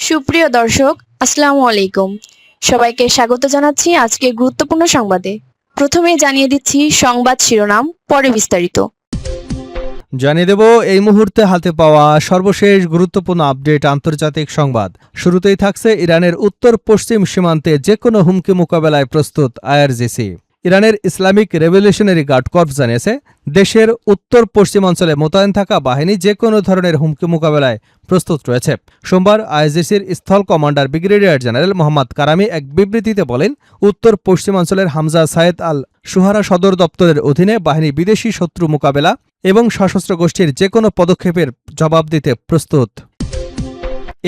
সুপ্রিয় দর্শক, আসসালামু আলাইকুম। সবাইকে স্বাগত জানাচ্ছি আজকে গুরুত্বপূর্ণ সংবাদে। প্রথমে জানিয়ে দিচ্ছি সংবাদ শিরোনাম, পরে বিস্তারিত। জানিয়ে দেব এই মুহূর্তে হাতে পাওয়া সর্বশেষ গুরুত্বপূর্ণ আপডেট আন্তর্জাতিক সংবাদ। শুরুতেই থাকছে ইরানের উত্তর পশ্চিম সীমান্তে যে কোনো হুমকি মোকাবেলায় প্রস্তুত আইআরজিসি। ইরানের ইসলামিক রেভলিউশনারি গার্ড কর্পস জানিয়েছে, দেশের উত্তর পশ্চিমাঞ্চলে মোতায়েন থাকা বাহিনী যে কোনো ধরনের হুমকি মোকাবেলায় প্রস্তুত রয়েছে। সোমবার আইআরজিসির স্থল কমান্ডার ব্রিগেডিয়ার জেনারেল মোহাম্মদ কারামি এক বিবৃতিতে বলেন, উত্তর পশ্চিমাঞ্চলের হামজা সায়েদ আল শুহারা সদর দপ্তরের অধীনে বাহিনী বিদেশি শত্রু মোকাবেলা এবং সশস্ত্র গোষ্ঠীর যে কোনো পদক্ষেপের জবাব দিতে প্রস্তুত।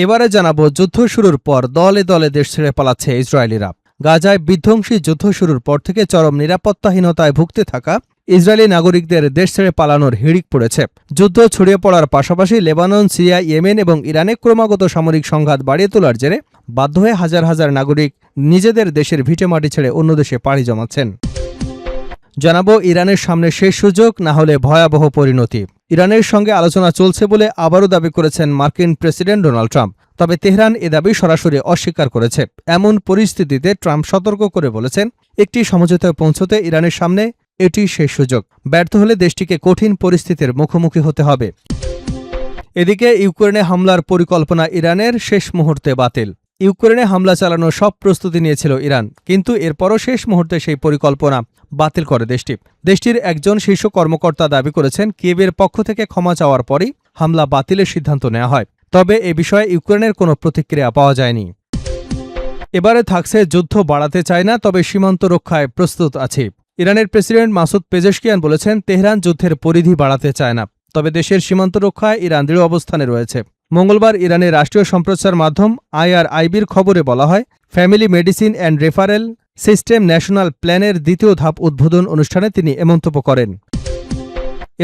এবারে জানাবো, যুদ্ধ শুরুর পর দলে দলে দেশ ছেড়ে পালাচ্ছে ইসরায়েলিরা। গাজায় বিধ্বংসী যুদ্ধ শুরুর পর থেকে চরম নিরাপত্তাহীনতায় ভুগতে থাকা ইসরায়েলি নাগরিকদের দেশ ছেড়ে পালানোর হিড়িক পড়েছে। যুদ্ধ ছড়িয়ে পড়ার পাশাপাশি লেবানন, সিরিয়া, ইয়েমেন এবং ইরানে ক্রমাগত সামরিক সংঘাত বাড়িয়ে তোলার জেরে বাধ্য হয়ে হাজার হাজার নাগরিক নিজেদের দেশের ভিটেমাটি ছেড়ে অন্য দেশে পাড়ি জমাচ্ছেন। জানাবো, ইরানের সামনে শেষ সুযোগ, না হলে ভয়াবহ পরিণতি। ইরানের সঙ্গে আলোচনা চলছে বলে আবারও দাবি করেছেন মার্কিন প্রেসিডেন্ট ডোনাল্ড ট্রাম্প। তবে তেহরান এ দাবি সরাসরি অস্বীকার করেছে। এমন পরিস্থিতিতে ট্রাম্প সতর্ক করে বলেছেন, একটি সমঝোতায় পৌঁছতে ইরানের সামনে এটি শেষ সুযোগ। ব্যর্থ হলে দেশটিকে কঠিন পরিস্থিতির মুখোমুখি হতে হবে। এদিকে ইউক্রেনে হামলার পরিকল্পনা ইরানের শেষ মুহূর্তে বাতিল। ইউক্রেনে হামলা চালানোর সব প্রস্তুতি নিয়েছিল ইরান, কিন্তু এরপরও শেষ মুহূর্তে সেই পরিকল্পনা বাতিল করে দেশটির একজন শীর্ষ কর্মকর্তা দাবি করেছেন, কিয়েভের পক্ষ থেকে ক্ষমা চাওয়ার পরই হামলা বাতিলের সিদ্ধান্ত নেওয়া হয়। তবে এ বিষয়ে ইউক্রেনের কোনো প্রতিক্রিয়া পাওয়া যায়নি। এবারে থাকছে, যুদ্ধ বাড়াতে চায় না, তবে সীমান্ত রক্ষায় প্রস্তুত আছে। ইরানের প্রেসিডেন্ট মাসুদ পেজেশকিয়ান বলেছেন, তেহরান যুদ্ধের পরিধি বাড়াতে চায় না, তবে দেশের সীমান্ত রক্ষায় ইরান দৃঢ় অবস্থানে রয়েছে। মঙ্গলবার ইরানের রাষ্ট্রীয় সম্প্রচার মাধ্যম IRIBর খবরে বলা হয়, family medicine and referral system national প্ল্যানের দ্বিতীয় ধাপ উদ্বোধন অনুষ্ঠানে তিনি এ মন্তব্য করেন।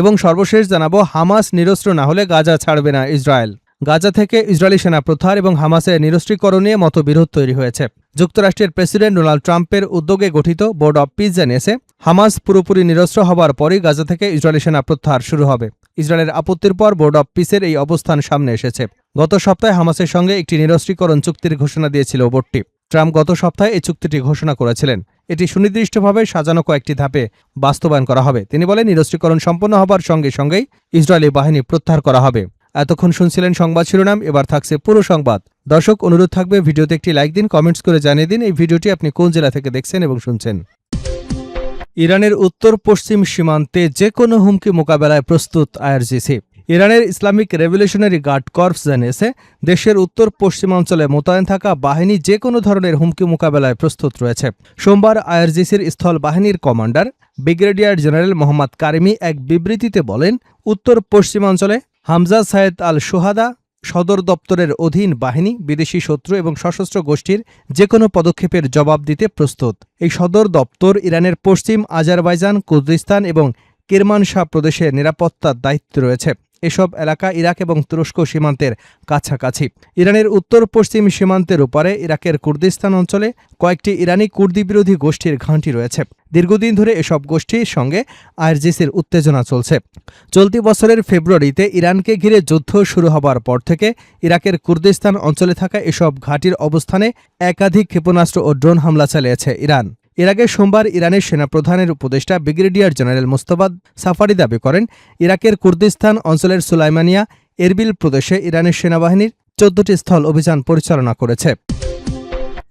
এবং সর্বশেষ জানাবো, হামাস নিরস্ত্র না হলে গাজা ছাড়বে না ইসরায়েল। গাজা থেকে ইসরায়েলি সেনা প্রত্যাহার এবং হামাসের নিরস্ত্রীকরণ নিয়ে মতবিরোধ তৈরি হয়েছে। যুক্তরাষ্ট্রের প্রেসিডেন্ট ডোনাল্ড ট্রাম্পের উদ্যোগে গঠিত বোর্ড অব পিস জানিয়েছে, হামাস পুরোপুরি নিরস্ত্র হবার পরই গাজা থেকে ইসরায়েলি সেনা প্রত্যাহার শুরু হবে। ইসরায়েলের আপত্তির পর বোর্ড অব পিসের এই অবস্থান সামনে এসেছে। গত সপ্তাহে হামাসের সঙ্গে একটি নিরস্ত্রীকরণ চুক্তির ঘোষণা দিয়েছিল বোর্ডটি। ট্রাম্প গত সপ্তাহে এই চুক্তিটি ঘোষণা করেছিলেন। এটি সুনির্দিষ্টভাবে সাজানো কয়েকটি ধাপে বাস্তবায়ন করা হবে। তিনি বলেন, নিরস্ত্রীকরণ সম্পন্ন হবার সঙ্গে সঙ্গেই ইসরায়েলি বাহিনী প্রত্যাহার করা হবে। এতক্ষণ শুনছিলেন সংবাদ শিরোনাম, এবার থাকছে পুরো সংবাদ। দর্শক, অনুরোধ থাকবে ভিডিওতে একটি লাইক দিন, কমেন্টস করে জানিয়ে দিন এই ভিডিওটি আপনি কোন জেলা থেকে দেখছেন এবং শুনছেন। ইরানের উত্তর পশ্চিম সীমান্তে যে কোনো হুমকি মোকাবেলায় প্রস্তুত আইআরজিসি। ইরানের ইসলামিক রেভলিউশনারি গার্ড কর্পস জানিয়েছে, দেশের উত্তর পশ্চিমাঞ্চলে মোতায়েন থাকা বাহিনী যে কোনো ধরনের হুমকি মোকাবেলায় প্রস্তুত রয়েছে। সোমবার আইআরজিসির স্থল বাহিনীর কমান্ডার ব্রিগেডিয়ার জেনারেল মোহাম্মদ কারিমি এক বিবৃতিতে বলেন, উত্তর পশ্চিমাঞ্চলে হামজা সায়েদ আল শুহাদা সদর দপ্তরের অধীন বাহিনী বিদেশি শত্রু এবং সশস্ত্র গোষ্ঠীর যে কোনো পদক্ষেপের জবাব দিতে প্রস্তুত। এই সদর দপ্তর ইরানের পশ্চিম আজারবাইজান, কুর্দিস্তান এবং কিরমানশাহ প্রদেশের নিরাপত্তার দায়িত্বে রয়েছে। এসব এলাকা ইরাক এবং তুরস্ক সীমান্তের কাছাকাছি। ইরানের উত্তর পশ্চিম সীমান্তের উপরে ইরাকের কুর্দিস্তান অঞ্চলে কয়েকটি ইরানি কুর্দি বিরোধী গোষ্ঠীর ঘাঁটি রয়েছে। দীর্ঘদিন ধরে এসব গোষ্ঠীর সঙ্গে আইআরজিসির উত্তেজনা চলছে। চলতি বছরের ফেব্রুয়ারিতে ইরানকে ঘিরে যুদ্ধ শুরু হবার পর থেকে ইরাকের কুর্দিস্তান অঞ্চলে থাকা এসব ঘাঁটির অবস্থানে একাধিক ক্ষেপণাস্ত্র ও ড্রোন হামলা চালিয়েছে ইরান। এর আগে সোমবার ইরানের সেনাপ্রধানের উপদেষ্টা ব্রিগেডিয়ার জেনারেল মোস্তাফা সাফারি দাবি করেন, ইরাকের কুর্দিস্তান অঞ্চলের সুলাইমানিয়া, এরবিল প্রদেশে ইরানের সেনাবাহিনীর 14টি স্থল অভিযান পরিচালনা করেছে।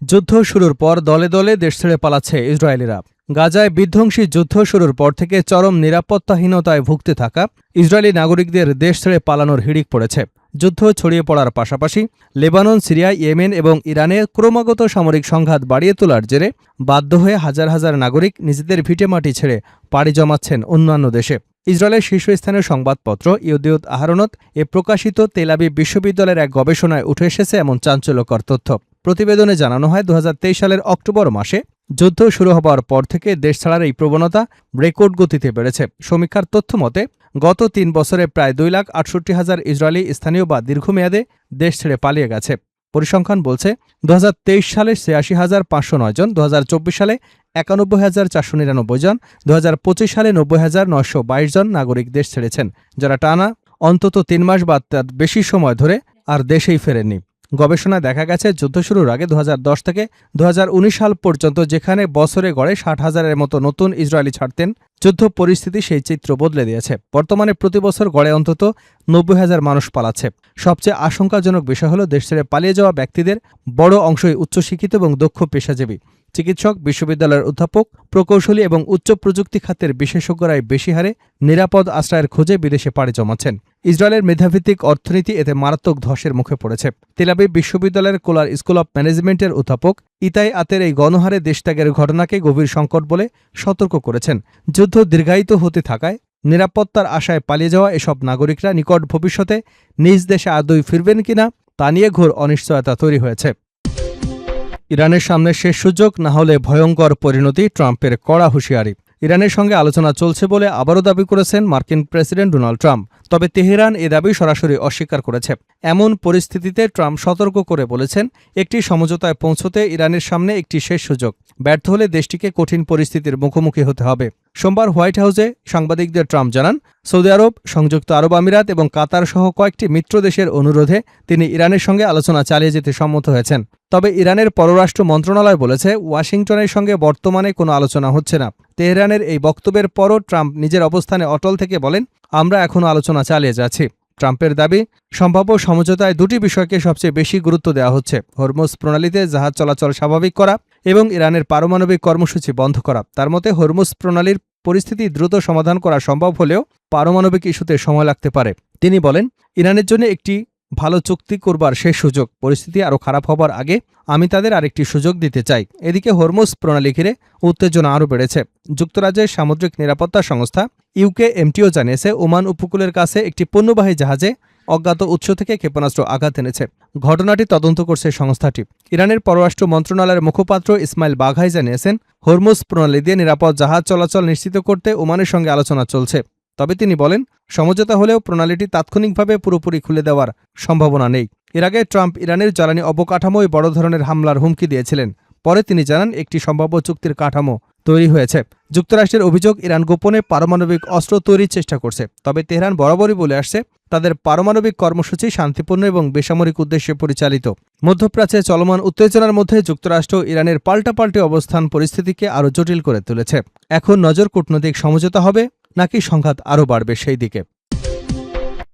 যুদ্ধ শুরুর পর দলে দলে দেশ ছেড়ে পালাচ্ছে ইসরায়েলিরা। গাজায় বিধ্বংসী যুদ্ধ শুরুর পর থেকে চরম নিরাপত্তাহীনতায় ভুগতে থাকা ইসরায়েলি নাগরিকদের দেশ ছেড়ে পালানোর হিড়িক পড়েছে। যুদ্ধ ছড়িয়ে পড়ার পাশাপাশি লেবানন, সিরিয়া, ইয়েমেন এবং ইরানে ক্রমাগত সামরিক সংঘাত বাড়িয়ে তোলার জেরে বাধ্য হয়ে হাজার হাজার নাগরিক নিজেদের ভিটেমাটি ছেড়ে পাড়ি জমাচ্ছেন অন্যান্য দেশে। ইসরায়েলের শীর্ষস্থানীয় সংবাদপত্র ইয়েদিওত আহারোনত এ প্রকাশিত তেল আবিব বিশ্ববিদ্যালয়ের এক গবেষণায় উঠে এসেছে এমন চাঞ্চল্যকর তথ্য। প্রতিবেদনে জানানো হয়, 2023 সালের অক্টোবর মাসে যুদ্ধ শুরু হবার পর থেকে দেশ ছাড়ার এই প্রবণতা রেকর্ড গতিতে বেড়েছে। সমীক্ষার তথ্য মতে গত 3 বছরে প্রায় 2,68,000 ইসরায়েলি স্থানীয় বা দীর্ঘমেয়াদে দেশ ছেড়ে পালিয়ে গেছে। পরিসংখ্যান বলছে, 2023 সালে ৮৬,৫০৯ জন, 2024 সালে ৯১,৪৯৯ জন, 2025 সালে ৯০,৯২২ জন নাগরিক দেশ ছেড়েছেন, যারা টানা অন্তত 3 মাস বা তার বেশি সময় ধরে আর দেশেই ফেরেননি। গবেষণায় দেখা গেছে যুদ্ধ শুরুর আগে 2010 থেকে 2019 সাল পর্যন্ত যেখানে বছরে গড়ে 60,000-এর মতো নতুন ইসরায়েলি ছাড়তেন, যুদ্ধ পরিস্থিতি সেই চিত্র বদলে দিয়েছে। বর্তমানে প্রতি বছর গড়ে অন্তত 90,000 মানুষ পালাচ্ছে। সবচেয়ে আশঙ্কাজনক বিষয় হল দেশ ছেড়ে পালিয়ে যাওয়া ব্যক্তিদের বড় অংশই উচ্চশিক্ষিত এবং দক্ষ পেশাজীবী। চিকিৎসক, বিশ্ববিদ্যালয়ের অধ্যাপক, প্রকৌশলী এবং উচ্চ প্রযুক্তি খাতের বিশেষজ্ঞরাই বেশি হারে নিরাপদ আশ্রয়ের খোঁজে বিদেশে পাড়ি জমাচ্ছেন। ইসরায়েলের মেধাভিত্তিক অর্থনীতি এতে মারাত্মক ধসের মুখে পড়েছে। তেল আবিব বিশ্ববিদ্যালয়ের কোলার স্কুল অব ম্যানেজমেন্টের অধ্যাপক ইতাই আতের এই গণহারে দেশত্যাগের ঘটনাকে গভীর সংকট বলে সতর্ক করেছেন। যুদ্ধ দীর্ঘায়িত হতে থাকায় নিরাপত্তার আশায় পালিয়ে যাওয়া এসব নাগরিকরা নিকট ভবিষ্যতে নিজ দেশে আদৌ ফিরবেন কিনা তা নিয়ে ঘোর অনিশ্চয়তা তৈরি হয়েছে। ইরানের সামনে শেষ সুযোগ, না হলে ভয়ঙ্কর পরিণতি, ট্রাম্পের কড়া হুঁশিয়ারি। ইরানের সঙ্গে আলোচনা চলছে বলে আবারও দাবি করেছেন মার্কিন প্রেসিডেন্ট ডোনাল্ড ট্রাম্প। তবে তেহরান এ দাবি সরাসরি অস্বীকার করেছে। এমন পরিস্থিতিতে ট্রাম্প সতর্ক করে বলেছেন, একটি সমঝোতায় পৌঁছতে ইরানের সামনে একটি শেষ সুযোগ। ব্যর্থ হলে দেশটিকে কঠিন পরিস্থিতির মুখোমুখি হতে হবে। সোমবার হোয়াইট হাউসে সাংবাদিকদের ট্রাম্প জানান, সৌদি আরব, সংযুক্ত আরব আমিরাত এবং কাতার সহ কয়েকটি মিত্র দেশের অনুরোধে তিনি ইরানের সঙ্গে আলোচনা চালিয়ে যেতে সম্মত হয়েছেন। তবে ইরানের পররাষ্ট্র মন্ত্রণালয় বলেছে, ওয়াশিংটনের সঙ্গে বর্তমানে কোনো আলোচনা হচ্ছে না। তেহরানের এই বক্তব্যের পরও ট্রাম্প নিজের অবস্থানে অটল থেকে বলেন, আমরা এখনও আলোচনা চালিয়ে যাচ্ছি। ট্রাম্পের দাবি, সম্ভাব্য সমঝোতায় দুটি বিষয়কে সবচেয়ে বেশি গুরুত্ব দেওয়া হচ্ছে: হরমুজ প্রণালীতে জাহাজ চলাচল স্বাভাবিক করা এবং ইরানের পারমাণবিক কর্মসূচি বন্ধ করা। তার মতে, হরমুজ প্রণালীর পরিস্থিতি দ্রুত সমাধান করা সম্ভব হলেও পারমাণবিক ইস্যুতে সময় লাগতে পারে। তিনি বলেন, ইরানের জন্য একটি ভালো চুক্তি করবার শেষ সুযোগ। পরিস্থিতি আরও খারাপ হবার আগে আমি তাদের আরেকটি সুযোগ দিতে চাই। এদিকে হরমুজ প্রণালী ঘিরে উত্তেজনা আরও বেড়েছে। যুক্তরাজ্যের সামুদ্রিক নিরাপত্তা সংস্থা ইউকেএমটিও জানিয়েছে, ওমান উপকূলের কাছে একটি পণ্যবাহী জাহাজে অজ্ঞাত উৎস থেকে ক্ষেপণাস্ত্র আঘাত এনেছে। ঘটনাটি তদন্ত করছে সংস্থাটি। ইরানের পররাষ্ট্র মন্ত্রণালয়ের মুখপাত্র ইসমাইল বাঘাই জানিয়েছেন, হরমুজ প্রণালী দিয়ে নিরাপদ জাহাজ চলাচল নিশ্চিত করতে ওমানের সঙ্গে আলোচনা চলছে। তবে তিনি বলেন, সমঝোতা হলেও প্রণালীটি তাৎক্ষণিকভাবে পুরোপুরি খুলে দেওয়ার সম্ভাবনা নেই। এর আগে ট্রাম্প ইরানের জ্বালানি অবকাঠামোয় বড় ধরনের হামলার হুমকি দিয়েছিলেন। পরে তিনি জানান, একটি সম্ভাব্য চুক্তির কাঠামো তৈরি হয়েছে। যুক্তরাষ্ট্রের অভিযোগ, ইরান গোপনে পারমাণবিক অস্ত্র তৈরির চেষ্টা করছে। তবে তেহরান বরাবরই বলে আসছে, তাদের পারমাণবিক কর্মসূচি শান্তিপূর্ণ এবং বেসামরিক উদ্দেশ্যে পরিচালিত। মধ্যপ্রাচ্যে চলমান উত্তেজনার মধ্যে যুক্তরাষ্ট্র ইরানের পাল্টাপাল্টি অবস্থান পরিস্থিতিকে আরও জটিল করে তুলেছে। এখন নজর কূটনৈতিক সমঝোতা হবে নাকি সংঘাত আরও বাড়বে সেই দিকে।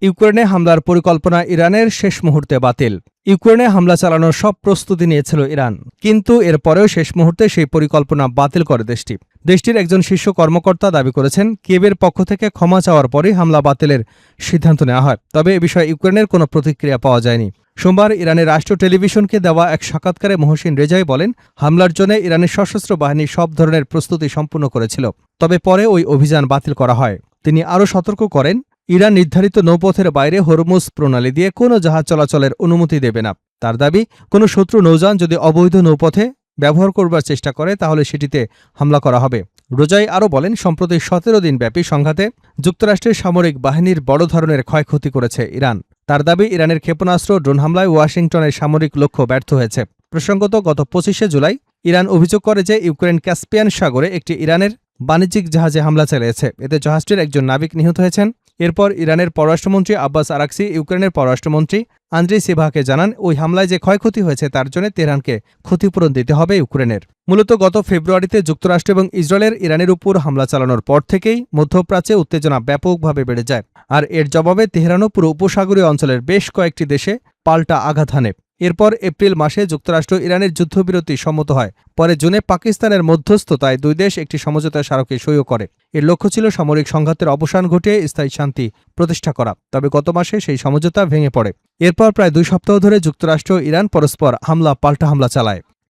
ইউক্রেনে হামলার পরিকল্পনা ইরানের শেষ মুহূর্তে বাতিল। ইউক্রেনে হামলা চালানোর সব প্রস্তুতি নিয়েছিল ইরান, কিন্তু এরপরেও শেষ মুহূর্তে সেই পরিকল্পনা বাতিল করে দেশটি। দেশটির একজন শীর্ষ কর্মকর্তা দাবি করেছেন, কিয়েভের পক্ষ থেকে ক্ষমা চাওয়ার পরই হামলা বাতিলের সিদ্ধান্ত নেওয়া হয়। তবে এ বিষয়ে ইউক্রেনের কোনো প্রতিক্রিয়া পাওয়া যায়নি। সোমবার ইরানের রাষ্ট্র টেলিভিশনকে দেওয়া এক সাক্ষাৎকারে মহসিন রেজাই বলেন, হামলার জন্য ইরানের সশস্ত্র বাহিনী সব ধরনের প্রস্তুতি সম্পূর্ণ করেছিল, তবে পরে ওই অভিযান বাতিল করা হয়। তিনি আরও সতর্ক করেন, ইরান নির্ধারিত নৌপথের বাইরে হরমুজ প্রণালী দিয়ে কোনো জাহাজ চলাচলের অনুমতি দেবে না। তার দাবি, কোনো শত্রু নৌযান যদি অবৈধ নৌপথে ব্যবহার করবার চেষ্টা করে তাহলে সেটিতে হামলা করা হবে। রোজাই আরও বলেন, সম্প্রতি 17 দিনব্যাপী সংঘাতে যুক্তরাষ্ট্রের সামরিক বাহিনীর বড় ধরনের ক্ষয়ক্ষতি করেছে ইরান। তার দাবি, ইরানের ক্ষেপণাস্ত্র ড্রোন হামলায় ওয়াশিংটনের সামরিক লক্ষ্য ব্যর্থ হয়েছে। প্রসঙ্গত, গত 25শে জুলাই ইরান অভিযোগ করে যে ইউক্রেন ক্যাসপিয়ান সাগরে একটি ইরানের বাণিজ্যিক জাহাজে হামলা চালিয়েছে। এতে জাহাজটির একজন নাবিক নিহত হয়েছেন। এরপর ইরানের পররাষ্ট্রমন্ত্রী আব্বাস আরাকসি ইউক্রেনের পররাষ্ট্রমন্ত্রী আন্দ্রেই সিভাকে জানান, ওই হামলায় যে ক্ষয়ক্ষতি হয়েছে তার জন্য তেহরানকে ক্ষতিপূরণ দিতে হবে ইউক্রেনের। মূলত গত ফেব্রুয়ারিতে যুক্তরাষ্ট্র এবং ইসরায়েলের ইরানের উপর হামলা চালানোর পর থেকেই মধ্যপ্রাচ্যে উত্তেজনা ব্যাপকভাবে বেড়ে যায়। আর এর জবাবে তেহরানও পুরো উপসাগরীয় অঞ্চলের বেশ কয়েকটি দেশে পাল্টা আঘাত হানে। এরপর এপ্রিল মাসে যুক্তরাষ্ট্র ইরানের যুদ্ধবিরতি সম্মত হয়। পরে জুনে পাকিস্তানের মধ্যস্থতায় দুই দেশ একটি সমঝোতা স্মারকে সইও করে। এর লক্ষ্য ছিল সামরিক সংঘাতের অবসান ঘটিয়ে স্থায়ী শান্তি প্রতিষ্ঠা করা। তবে গত মাসে সেই সমঝোতা ভেঙে পড়ে। এরপর প্রায় 2 সপ্তাহ ধরে যুক্তরাষ্ট্র ও ইরান পরস্পর পাল্টা হামলা চালায়।